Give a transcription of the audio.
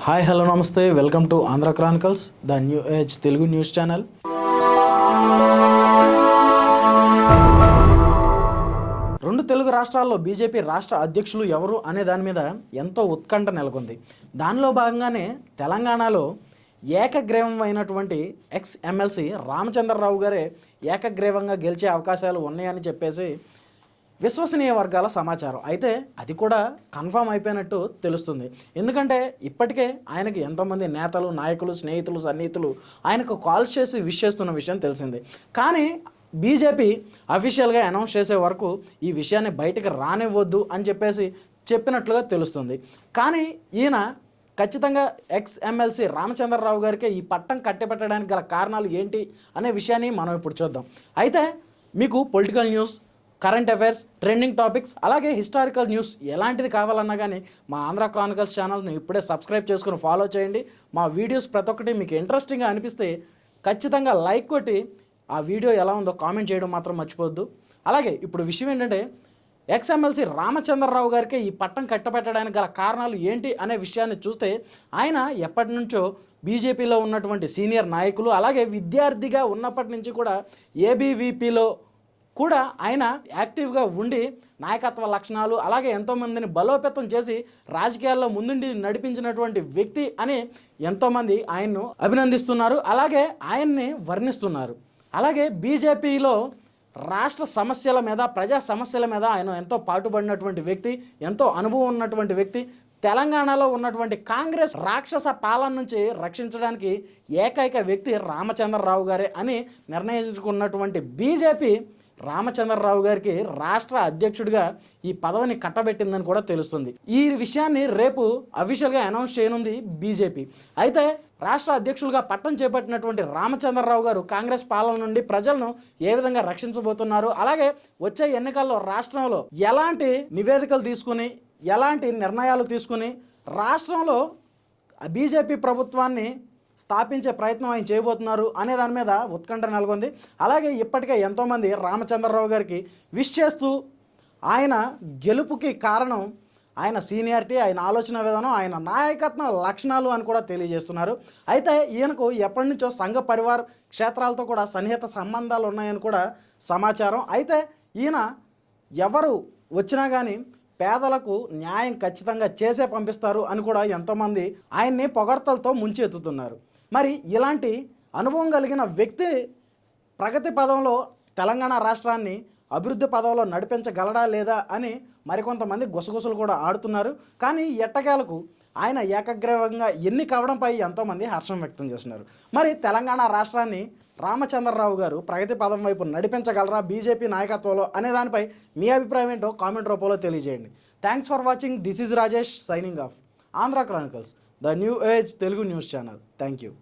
Hi hello నమస్తే, welcome to Andhra Chronicles, the new age Telugu news channel. రెండు తెలుగు రాష్ట్రాల్లో BJP రాష్ట్ర అధ్యక్షులు ఎవరు అనే దాని మీద ఎంతో ఉత్కంఠ నెలకొంది. దానిలో భాగంగానే తెలంగాణలో ఏకగ్రీవం అయినటువంటి ఎక్స్ ఎమ్మెల్సీ రామచంద్రరావు గారే ఏకగ్రీవంగా గెలిచే అవకాశాలు ఉన్నాయని చెప్పేసి విశ్వసనీయ వర్గాల సమాచారం. అయితే అది కూడా కన్ఫామ్ అయిపోయినట్టు తెలుస్తుంది. ఎందుకంటే ఇప్పటికే ఆయనకి ఎంతోమంది నేతలు, నాయకులు, స్నేహితులు, సన్నిహితులు ఆయనకు కాల్స్ చేసి విష్ చేస్తున్న విషయం తెలిసింది. కానీ బీజేపీ అఫీషియల్గా అనౌన్స్ చేసే వరకు ఈ విషయాన్ని బయటకు రానివ్వద్దు అని చెప్పేసి చెప్పినట్లుగా తెలుస్తుంది. కానీ ఈయన ఖచ్చితంగా ఎక్స్ ఎమ్మెల్సీ రామచంద్రరావు గారికి ఈ పట్టం కట్టబెట్టడానికి గల కారణాలు ఏంటి అనే విషయాన్ని మనం ఇప్పుడు చూద్దాం. అయితే మీకు political news, current affairs, trending topics, అలాగే హిస్టారికల్ న్యూస్ ఎలాంటిది కావాలన్నా కానీ మా ఆంధ్ర క్రానికల్స్ ఛానల్ని ఇప్పుడే సబ్స్క్రైబ్ చేసుకుని ఫాలో చేయండి. మా వీడియోస్ ప్రతి ఒక్కటి మీకు ఇంట్రెస్టింగ్గా అనిపిస్తే ఖచ్చితంగా లైక్ కొట్టి ఆ వీడియో ఎలా ఉందో కామెంట్ చేయడం మాత్రం మర్చిపోవద్దు. అలాగే ఇప్పుడు విషయం ఏంటంటే ఎక్స్ ఎమ్మెల్సీ రామచంద్రరావు గారికి ఈ పట్టం కట్టబెట్టడానికి గల కారణాలు ఏంటి అనే విషయాన్ని చూస్తే ఆయన ఎప్పటి నుంచో బీజేపీలో ఉన్నటువంటి సీనియర్ నాయకులు, అలాగే విద్యార్థిగా ఉన్నప్పటి నుంచి కూడా ఏబీవీపీలో కూడా ఆయన యాక్టివ్గా ఉండి నాయకత్వ లక్షణాలు, అలాగే ఎంతోమందిని బలోపేతం చేసి రాజకీయాల్లో ముందుండి నడిపించినటువంటి వ్యక్తి అని ఎంతోమంది ఆయన్ను అభినందిస్తున్నారు, అలాగే ఆయన్ని వర్ణిస్తున్నారు. అలాగే బీజేపీలో రాష్ట్ర సమస్యల మీద, ప్రజా సమస్యల మీద ఆయన ఎంతో పాటుపడినటువంటి వ్యక్తి, ఎంతో అనుభవం ఉన్నటువంటి వ్యక్తి. తెలంగాణలో ఉన్నటువంటి కాంగ్రెస్ రాక్షస పాలన నుంచి రక్షించడానికి ఏకైక వ్యక్తి రామచంద్రరావు గారే అని నిర్ణయించుకున్నటువంటి బీజేపీ రామచంద్రరావు గారికి రాష్ట్ర అధ్యక్షుడిగా ఈ పదవిని కట్టబెట్టిందని కూడా తెలుస్తుంది. ఈ విషయాన్ని రేపు అఫీషియల్గా అనౌన్స్ చేయనుంది బీజేపీ. అయితే రాష్ట్ర అధ్యక్షులుగా పట్టం చేపట్టినటువంటి రామచంద్రరావు గారు కాంగ్రెస్ పాలన నుండి ప్రజలను ఏ విధంగా రక్షించబోతున్నారు, అలాగే వచ్చే ఎన్నికల్లో రాష్ట్రంలో ఎలాంటి నివేదికలు తీసుకుని, ఎలాంటి నిర్ణయాలు తీసుకుని రాష్ట్రంలో బీజేపీ ప్రభుత్వాన్ని స్థాపించే ప్రయత్నం ఆయన చేయబోతున్నారు అనే దాని మీద ఉత్కంఠ నెలకొంది. అలాగే ఇప్పటికే ఎంతోమంది రామచంద్రరావు గారికి విష్ చేస్తూ ఆయన గెలుపుకి కారణం ఆయన సీనియారిటీ, ఆయన ఆలోచన విధానం, ఆయన నాయకత్వ లక్షణాలు అని కూడా తెలియజేస్తున్నారు. అయితే ఈయనకు ఎప్పటి నుంచో సంఘ పరివార్ క్షేత్రాలతో కూడా సన్నిహిత సంబంధాలు ఉన్నాయని కూడా సమాచారం. అయితే ఈయన ఎవరు వచ్చినా కానీ పేదలకు న్యాయం ఖచ్చితంగా చేసే పంపిస్తారు అని కూడా ఎంతోమంది ఆయన్ని పొగడ్తలతో ముంచెత్తుతున్నారు. మరి ఇలాంటి అనుభవం కలిగిన వ్యక్తి ప్రగతి పదంలో తెలంగాణ రాష్ట్రాన్ని అభివృద్ధి పదంలో నడిపించగలడా లేదా అని మరికొంతమంది గుసగుసలు కూడా ఆడుతున్నారు. కానీ ఎట్టకేలకు ఆయన ఏకగ్రీవంగా ఎన్ని కావడంపై ఎంతోమంది హర్షం వ్యక్తం చేస్తున్నారు. మరి తెలంగాణ రాష్ట్రాన్ని రామచంద్రరావు గారు ప్రగతి పదం వైపు నడిపించగలరా బీజేపీ నాయకత్వంలో అనే దానిపై మీ అభిప్రాయం ఏంటో కామెంట్ రూపంలో తెలియజేయండి. Thanks for watching. This is Rajesh signing off. Andhra Chronicles, the new age Telugu news channel. Thank you.